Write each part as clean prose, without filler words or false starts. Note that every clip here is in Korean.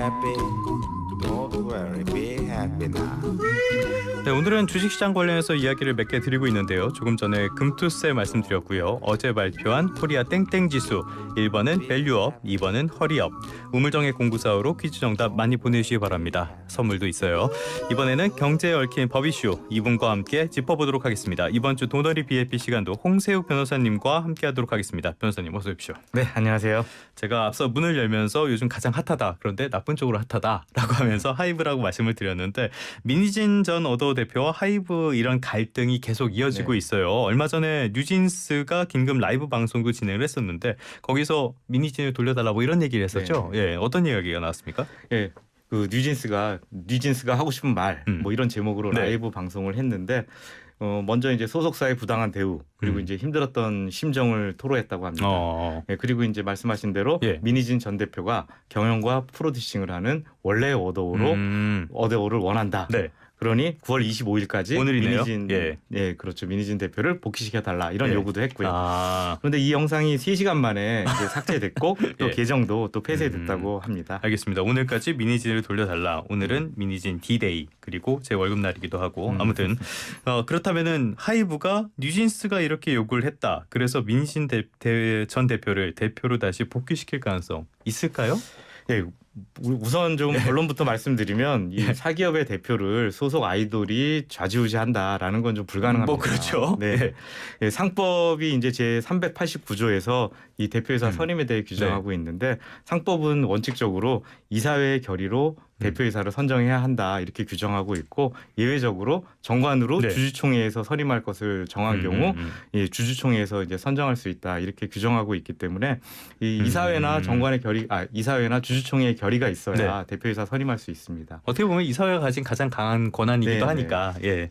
happy. Don't worry, be happy now. 네, 오늘은 주식시장 관련해서 이야기를 몇 개 드리고 있는데요. 조금 전에 금투세 말씀드렸고요. 어제 발표한 코리아 땡땡지수 1번은 밸류업, 2번은 허리업. 우물정의 공부사으로 퀴즈 정답 많이 보내주시기 바랍니다. 선물도 있어요. 이번에는 경제에 얽힌 법 이슈 이분과 함께 짚어보도록 하겠습니다. 이번 주 도너리 BAP 시간도 홍세욱 변호사님과 함께하도록 하겠습니다. 변호사님 어서 오십시오. 네, 안녕하세요. 제가 앞서 문을 열면서 요즘 가장 핫하다, 그런데 나쁜 쪽으로 핫하다라고 하면서 하이브라고 말씀을 드렸는데 민희진 전 어더 대표와 하이브 이런 갈등이 계속 이어지고 있어요. 얼마 전에 뉴진스가 긴급 라이브 방송도 진행을 했었는데 거기서 민희진을 돌려달라고 이런 얘기를 했었죠. 예, 어떤 이야기가 나왔습니까? 예, 그 뉴진스가 하고 싶은 말 뭐 이런 제목으로 네. 라이브 방송을 했는데 먼저 이제 소속사의 부당한 대우 그리고 이제 힘들었던 심정을 토로했다고 합니다. 예, 그리고 이제 말씀하신 대로 예. 민희진 전 대표가 경영과 프로듀싱을 하는 원래의 어더오를 원한다. 네. 그러니 9월 25일까지 오늘이네요. 민희진 그렇죠. 민희진 대표를 복귀시켜 달라 이런 예. 요구도 했고요. 아, 그런데 이 영상이 3시간 만에 이제 삭제됐고 또 예. 계정도 또 폐쇄됐다고 합니다. 알겠습니다. 오늘까지 민희진을 돌려달라. 오늘은 민희진 D-Day 그리고 제 월급날이기도 하고 아무튼 그렇다면은 하이브가 뉴진스가 이렇게 요구를 했다. 그래서 민희진 전 대표를 대표로 다시 복귀시킬 가능성 있을까요? 예, 우선 좀 결론부터 말씀드리면 이 사기업의 대표를 소속 아이돌이 좌지우지한다라는 건 좀 불가능합니다. 뭐 그렇죠. 네, 예, 상법이 이제 제 389조에서 이 대표이사 선임에 대해 규정하고 있는데 상법은 원칙적으로 이사회의 결의로 대표이사를 선정해야 한다 이렇게 규정하고 있고 예외적으로 정관으로 네. 주주총회에서 선임할 것을 정한 경우 예, 주주총회에서 이제 선정할 수 있다 이렇게 규정하고 있기 때문에 이 이사회나 정관의 이사회나 주주총회의 결의가 있어야 대표이사 선임할 수 있습니다. 어떻게 보면 이 사회가 가진 가장 강한 권한이기도 하니까. 예.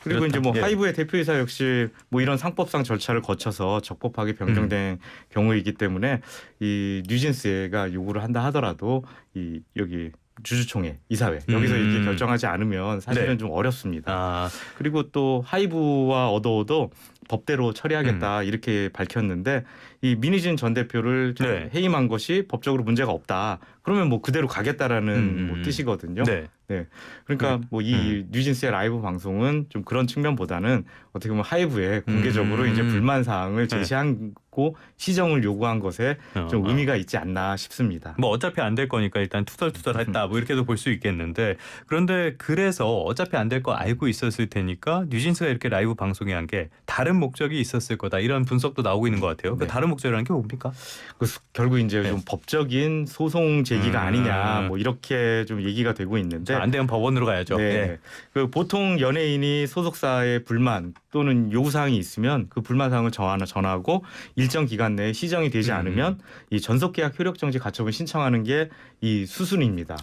그리고 이제 뭐 예. 하이브의 대표이사 역시 뭐 이런 상법상 절차를 거쳐서 적법하게 변경된 경우이기 때문에 이 뉴진스가 요구를 한다 하더라도 이 여기 주주총회, 이사회 여기서 이렇게 결정하지 않으면 사실은 네. 좀 어렵습니다. 아, 그리고 또 하이브와 어더오도 법대로 처리하겠다 이렇게 밝혔는데 이 민희진 전 대표를 네. 해임한 것이 법적으로 문제가 없다. 그러면 뭐 그대로 가겠다라는 뭐 뜻이거든요. 네. 네. 그러니까 뭐 이 뉴진스의 라이브 방송은 좀 그런 측면보다는 어떻게 보면 하이브에 공개적으로 이제 불만 사항을 제시하고 시정을 요구한 것에 좀 의미가 있지 않나 싶습니다. 뭐 어차피 안 될 거니까 일단 투덜투덜했다 뭐 이렇게도 볼 수 있겠는데 그런데 그래서 어차피 안 될 거 알고 있었을 테니까 뉴진스가 이렇게 라이브 방송에 한 게 다른 목적이 있었을 거다 이런 분석도 나오고 있는 것 같아요. 그 다른 목적이라는 게 뭡니까? 결국 이제 좀 법적인 소송 제기가 아니냐 뭐 이렇게 좀 얘기가 되고 있는데 안 되면 법원으로 가야죠. 네. 네. 그 보통 연예인이 소속사의 불만 또는 요구사항이 있으면 그 불만사항을 전하고 일정 기간 내에 시정이 되지 않으면 이 전속계약 효력정지 가처분 신청하는 게 이 수순입니다.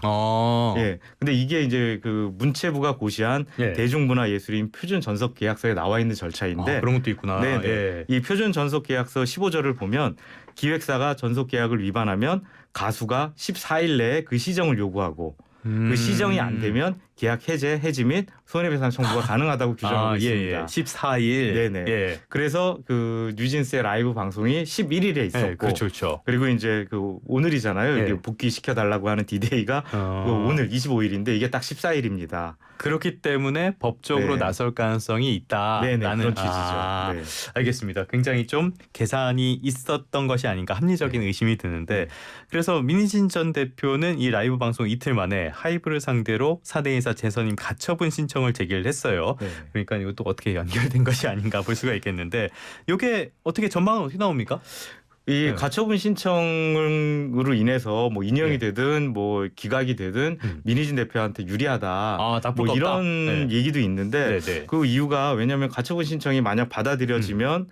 예. 근데 이게 이제 그 문체부가 고시한 대중문화예술인 표준 전속 계약서에 나와 있는 절차인데 그런 것도 있구나. 네. 예. 이 표준 전속 계약서 15조를 보면 기획사가 전속 계약을 위반하면 가수가 14일 내에 그 시정을 요구하고 그 시정이 안 되면 계약 해지 및 손해배상 청구가 가능하다고 규정하고 있습니다. 14일. 네네. 예. 그래서 그 뉴진스의 라이브 방송이 11일에 있었고, 네, 그렇죠. 그리고 이제 그 오늘이잖아요. 예. 이게 복귀시켜 달라고 하는 디데이가 그 오늘 25일인데 이게 딱 14일입니다. 그렇기 때문에 법적으로 네. 나설 가능성이 있다. 네네, 라는 그런 취지죠. 네. 알겠습니다. 굉장히 좀 계산이 있었던 것이 아닌가 합리적인 의심이 드는데 그래서 민희진 전 대표는 이 라이브 방송 이틀 만에 하이브를 상대로 사대이사 재선임 가처분 신청을 제기를 했어요. 네. 그러니까 이것도 어떻게 연결된 것이 아닌가 볼 수가 있겠는데 이게 어떻게 전망은 어떻게 나옵니까? 이 가처분 신청으로 인해서 뭐 인용이 되든 뭐 기각이 되든 민희진 대표한테 유리하다. 나쁠 뭐 거 없다. 이런 얘기도 있는데 네네. 그 이유가 왜냐하면 가처분 신청이 만약 받아들여지면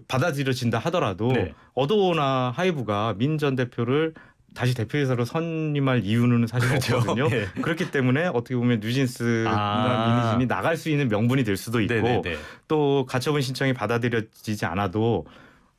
받아들여진다 하더라도 어도나 하이브가 민 전 대표를 다시 대표이사로 선임할 이유는 사실 없거든요. 예. 그렇기 때문에 어떻게 보면 뉴진스나 민희진이 나갈 수 있는 명분이 될 수도 있고 네네네. 또 가처분 신청이 받아들여지지 않아도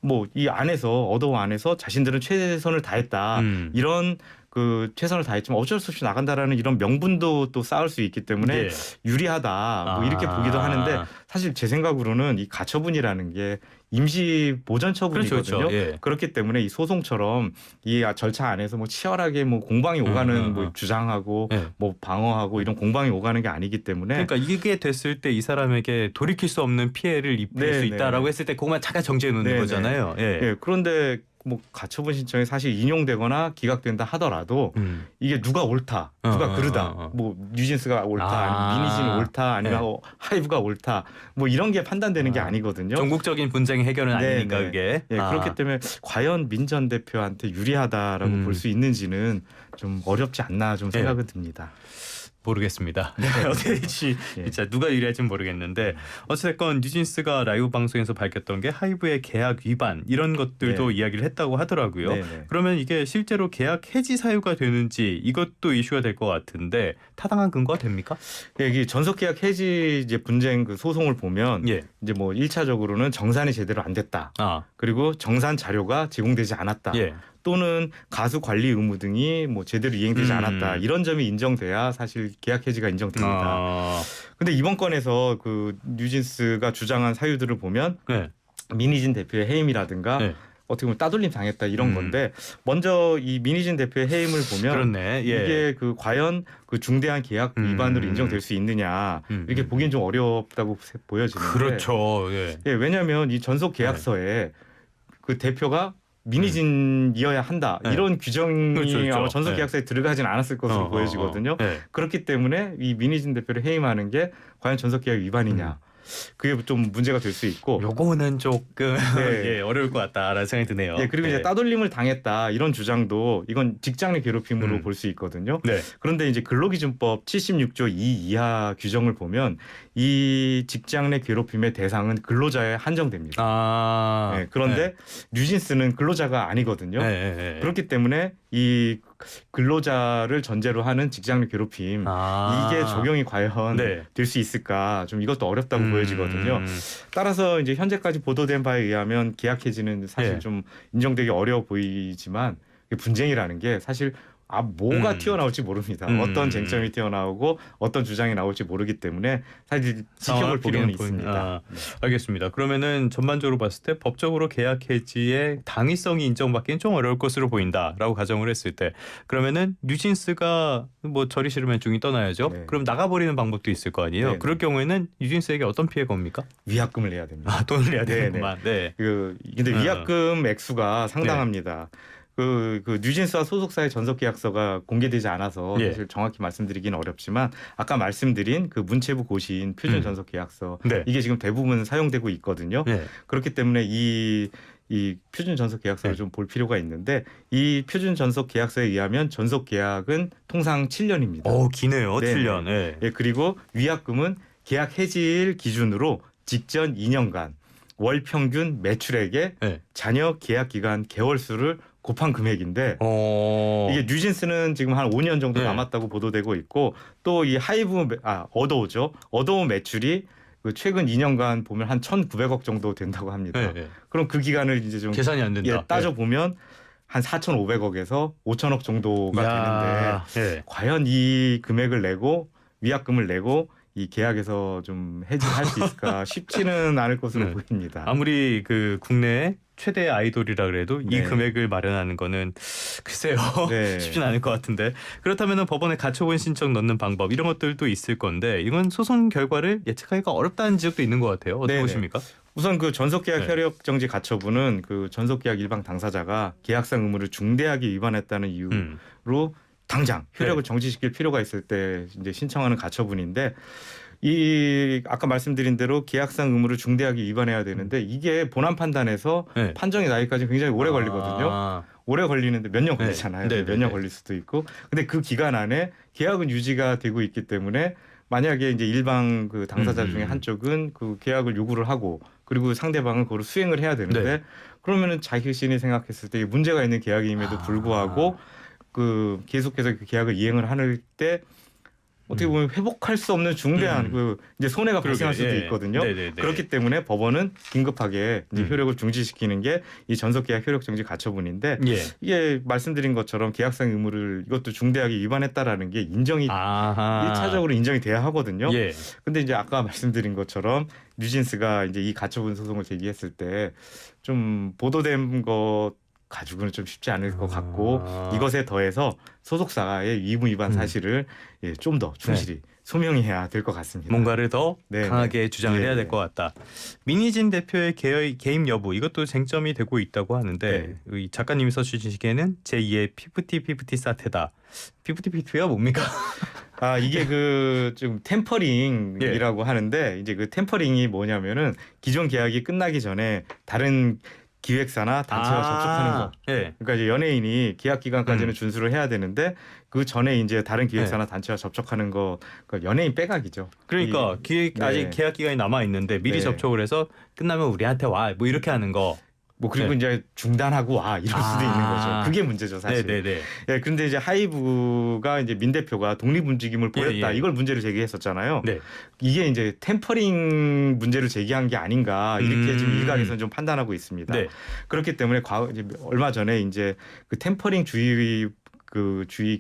뭐 이 안에서 어도어 안에서 자신들은 최선을 다했다 이런 그 최선을 다했지만 어쩔 수 없이 나간다라는 이런 명분도 또 쌓을 수 있기 때문에 예. 유리하다 뭐 이렇게 보기도 하는데 사실 제 생각으로는 이 가처분이라는 게 임시 보전 처분이거든요. 그렇죠. 예. 그렇기 때문에 이 소송처럼 이 절차 안에서 뭐 치열하게 뭐 공방이 오가는 뭐 주장하고 예. 뭐 방어하고 이런 공방이 오가는 게 아니기 때문에 그러니까 이게 됐을 때 이 사람에게 돌이킬 수 없는 피해를 입힐 네, 수 네. 있다라고 했을 때 그것만 잠깐 정지해 놓는 네, 네. 거잖아요. 예. 예, 그런데 뭐 가처분 신청이 사실 인용되거나 기각된다 하더라도 이게 누가 옳다, 누가 그르다, 뭐 뉴진스가 옳다, 아니면 미니진이 옳다, 아니면 네. 하이브가 옳다, 뭐 이런 게 판단되는 게 아니거든요. 전국적인 분쟁의 해결은 네, 아니니까 네. 그게. 예, 그렇기 때문에 과연 민 전 대표한테 유리하다라고 볼 수 있는지는 좀 어렵지 않나 좀 생각은 듭니다. 모르겠습니다. 어떻게 될지 예. 진짜 누가 유리할지는 모르겠는데 어쨌건 뉴진스가 라이브 방송에서 밝혔던 게 하이브의 계약 위반 이런 것들도 네. 이야기를 했다고 하더라고요. 네, 네. 그러면 이게 실제로 계약 해지 사유가 되는지 이것도 이슈가 될 것 같은데 타당한 근거가 됩니까? 예, 이 전속계약 해지 이제 분쟁 그 소송을 보면 예. 이제 뭐 1차적으로는 정산이 제대로 안 됐다. 아, 그리고 정산 자료가 제공되지 않았다. 예. 또는 가수 관리 의무 등이 뭐 제대로 이행되지 않았다. 이런 점이 인정돼야 사실 계약 해지가 인정됩니다. 아, 근데 이번 건에서 그 뉴진스가 주장한 사유들을 보면 네. 미니진 대표의 해임이라든가 네. 어떻게 보면 따돌림 당했다 이런 건데 먼저 이 미니진 대표의 해임을 보면 그렇네. 예. 이게 그 과연 그 중대한 계약 위반으로 인정될 수 있느냐 이렇게 보기엔 좀 어렵다고 보여지는데 그렇죠. 예. 예, 왜냐하면 이 전속 계약서에 그 대표가 미니진이어야 한다 네. 이런 규정이 그렇죠. 아마 전속 네. 계약서에 들어가진 않았을 것으로 보여지거든요. 네. 그렇기 때문에 이 미니진 대표를 해임하는 게 과연 전속 계약 위반이냐 그게 좀 문제가 될 수 있고. 요거는 조금 네. 예, 어려울 것 같다라는 생각이 드네요. 예, 그리고 이제 따돌림을 당했다 이런 주장도 이건 직장 내 괴롭힘으로 볼 수 있거든요. 네. 그런데 이제 근로기준법 76조 2 이하 규정을 보면 이 직장 내 괴롭힘의 대상은 근로자에 한정됩니다. 아. 네, 그런데 뉴진스는 근로자가 아니거든요. 네. 그렇기 때문에 이 근로자를 전제로 하는 직장 내 괴롭힘 이게 적용이 과연 네. 될 수 있을까 좀 이것도 어렵다고 보여지거든요. 따라서 이제 현재까지 보도된 바에 의하면 계약 해지는 사실 예. 좀 인정되기 어려워 보이지만 분쟁이라는 게 사실 뭐가 튀어나올지 모릅니다. 어떤 쟁점이 튀어나오고 어떤 주장이 나올지 모르기 때문에 사실 지켜볼 필요는 있습니다. 알겠습니다. 그러면은 전반적으로 봤을 때 법적으로 계약 해지의 당위성이 인정받기는 좀 어려울 것으로 보인다라고 가정을 했을 때 그러면은 뉴진스가 뭐 저리 싫으면 중이 떠나야죠. 네. 그럼 나가버리는 방법도 있을 거 아니에요. 네. 그럴 경우에는 뉴진스에게 어떤 피해가 옵니까? 위약금을 내야 됩니다. 아, 돈을 내야 네, 되는구만. 네. 근데 위약금 액수가 상당합니다. 그 뉴진스와 소속사의 전속 계약서가 공개되지 않아서 예. 사실 정확히 말씀드리기는 어렵지만 아까 말씀드린 그 문체부 고시인 표준 전속 계약서 네. 이게 지금 대부분 사용되고 있거든요. 네. 그렇기 때문에 이 표준 전속 계약서를 좀 볼 필요가 있는데 이 표준 전속 계약서에 의하면 전속 계약은 통상 7년입니다. 기네요. 네네. 7년. 네. 예, 그리고 위약금은 계약 해지일 기준으로 직전 2년간 월 평균 매출액의 네. 잔여 계약 기간 개월 수를 곱한 금액인데 이게 이게 뉴진스는 지금 한 5년 정도 네. 남았다고 보도되고 있고 또 이 어도우죠. 어도우 매출이 그 최근 2년간 보면 한 1,900억 정도 된다고 합니다. 네. 그럼 그 기간을 이제 좀 계산이 안 된다. 따져 보면 한 4,500억에서 5,000억 정도가 되는데 네. 과연 이 금액을 내고 위약금을 내고 이 계약에서 좀 해지할 수 있을까 쉽지는 않을 것으로 네. 보입니다. 아무리 그 국내 최대 아이돌이라 그래도 이 네. 금액을 마련하는 거는 글쎄요 네. 쉽진 않을 것 같은데 그렇다면 법원에 가처분 신청 넣는 방법 이런 것들도 있을 건데 이건 소송 결과를 예측하기가 어렵다는 지적도 있는 것 같아요. 어떻게 네네. 보십니까? 우선 그 전속계약 네. 효력 정지 가처분은 그 전속계약 일방 당사자가 계약상 의무를 중대하게 위반했다는 이유로 당장 효력을 정지시킬 필요가 있을 때 이제 신청하는 가처분인데 이 아까 말씀드린 대로 계약상 의무를 중대하게 위반해야 되는데 이게 본안 판단에서 네. 판정이 나기까지 굉장히 오래 걸리거든요. 오래 걸리는데 몇 년 걸리잖아요. 네. 몇 년 걸릴 수도 있고. 근데 그 기간 안에 계약은 유지가 되고 있기 때문에 만약에 이제 일방 그 당사자 중에 한쪽은 그 계약을 요구를 하고 그리고 상대방은 그걸 수행을 해야 되는데 네. 그러면은 자신이 생각했을 때 문제가 있는 계약임에도 불구하고 그 계속해서 그 계약을 이행을 할 때 어떻게 보면 회복할 수 없는 중대한 그 이제 손해가 발생할 수도 있거든요. 네네네. 그렇기 때문에 법원은 긴급하게 이제 효력을 중지시키는 게 이 전속계약 효력정지 가처분인데 예. 이게 말씀드린 것처럼 계약상 의무를 이것도 중대하게 위반했다라는 게 인정이 아하. 1차적으로 인정이 돼야 하거든요. 예. 근데 이제 아까 말씀드린 것처럼 뉴진스가 이제 이 가처분 소송을 제기했을 때 좀 보도된 것 가지고는 좀 쉽지 않을 것 같고 이것에 더해서 소속사의 의무 위반 사실을 좀 더 충실히 소명해야 될 것 같습니다. 뭔가를 더 네, 강하게 네. 주장을 네, 해야 될 네. 것 같다. 민희진 대표의 개입 여부 이것도 쟁점이 되고 있다고 하는데 이 작가님이 써주시기에는 제2의 피프티 사태다. 피프티가 뭡니까? 아 이게 그 좀 템퍼링이라고 하는데 이제 그 템퍼링이 뭐냐면은 기존 계약이 끝나기 전에 다른 기획사나 단체와 접촉하는 거. 예. 그러니까 이제 연예인이 계약 기간까지는 준수를 해야 되는데 그 전에 이제 다른 기획사나 단체와 접촉하는 거, 그 연예인 빼가기죠. 그러니까 아직 계약 기간이 남아 있는데 미리 접촉을 해서 끝나면 우리한테 와 뭐 이렇게 하는 거. 뭐 그리고 이제 중단하고 와 이럴 수도 있는 거죠. 그게 문제죠 사실. 네네네. 예, 그런데 이제 하이브가 이제 민 대표가 독립 움직임을 보였다 이걸 문제를 제기했었잖아요. 네. 이게 이제 템퍼링 문제를 제기한 게 아닌가 이렇게 지금 일각에서는 좀 판단하고 있습니다. 네. 그렇기 때문에 이제 얼마 전에 이제 그 템퍼링 주의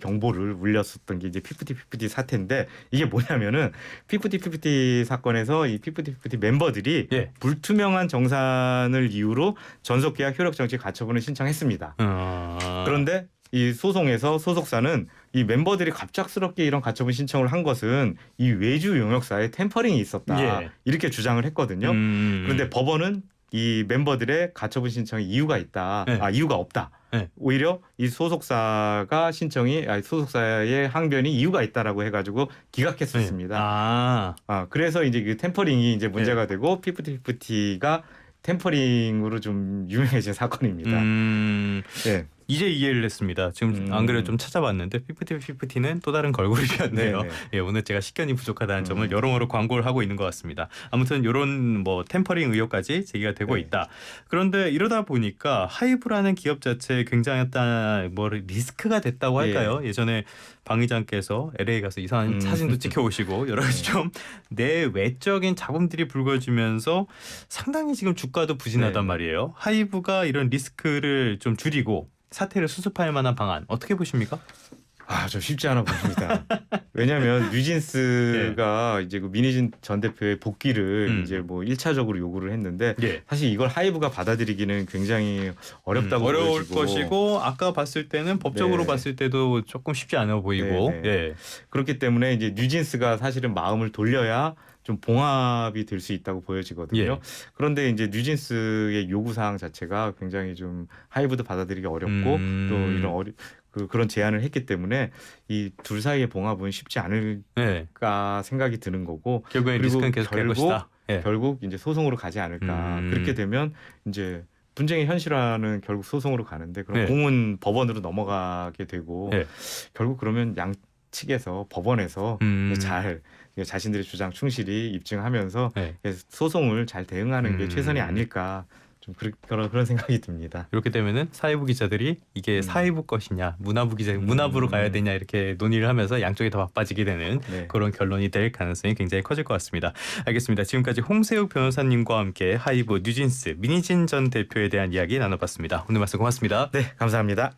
경보를 울렸었던 게 이제 피프티 사태인데 이게 뭐냐면은 피프티 사건에서 이 피프티 멤버들이 불투명한 정산을 이유로 전속계약 효력정지 가처분을 신청했습니다. 그런데 이 소송에서 소속사는 이 멤버들이 갑작스럽게 이런 가처분 신청을 한 것은 이 외주 용역사에 템퍼링이 있었다 이렇게 주장을 했거든요. 그런데 법원은 이 멤버들의 가처분 신청에 이유가 있다. 이유가 없다. 오히려 이 소속사의 항변이 이유가 있다라고 해가지고 기각했었습니다. 그래서 이제 그 템퍼링이 이제 문제가 되고 피프티가 템퍼링으로 좀 유명해진 사건입니다. 이제 이해를 했습니다. 지금 안 그래도 좀 찾아봤는데 피프티는 또 다른 걸그룹이었네요. 오늘 제가 식견이 부족하다는 점을 여러모로 광고를 하고 있는 것 같습니다. 아무튼 이런 뭐 템퍼링 의혹까지 제기가 되고 있다. 그런데 이러다 보니까 하이브라는 기업 자체에 굉장했다 뭐 리스크가 됐다고 할까요? 예전에 방 의장께서 LA 가서 이상한 사진도 찍혀오시고 여러 가지 좀 내외적인 잡음들이 불거지면서 상당히 지금 주가도 부진하단 말이에요. 하이브가 이런 리스크를 좀 줄이고 사태를 수습할 만한 방안 어떻게 보십니까? 좀 쉽지 않아 보입니다. 왜냐하면 뉴진스가 이제 그 민희진 전 대표의 복귀를 이제 뭐 1차적으로 요구를 했는데 사실 이걸 하이브가 받아들이기는 굉장히 어렵다고 어려울 보여지고 것이고 아까 봤을 때는 법적으로 봤을 때도 조금 쉽지 않아 보이고 그렇기 때문에 이제 뉴진스가 사실은 마음을 돌려야 좀 봉합이 될 수 있다고 보여지거든요. 그런데 이제 뉴진스의 요구 사항 자체가 굉장히 좀 하이브도 받아들이기 어렵고 또 이런 그런 제안을 했기 때문에 이 둘 사이의 봉합은 쉽지 않을까 생각이 드는 거고 결국엔 리스크는 계속 될 것이다. 결국 이제 소송으로 가지 않을까. 그렇게 되면 이제 분쟁의 현실화는 결국 소송으로 가는데 그럼 공은 법원으로 넘어가게 되고 결국 그러면 양측에서 법원에서 잘 자신들의 주장 충실히 입증하면서 소송을 잘 대응하는 게 최선이 아닐까 좀 그런 생각이 듭니다. 이렇게 되면은 사회부 기자들이 이게 사회부 것이냐 문화부로 가야 되냐 이렇게 논의를 하면서 양쪽이 더 바빠지게 되는 그런 결론이 될 가능성이 굉장히 커질 것 같습니다. 알겠습니다. 지금까지 홍세욱 변호사님과 함께 하이브 뉴진스 민희진 전 대표에 대한 이야기 나눠봤습니다. 오늘 말씀 고맙습니다. 네, 감사합니다.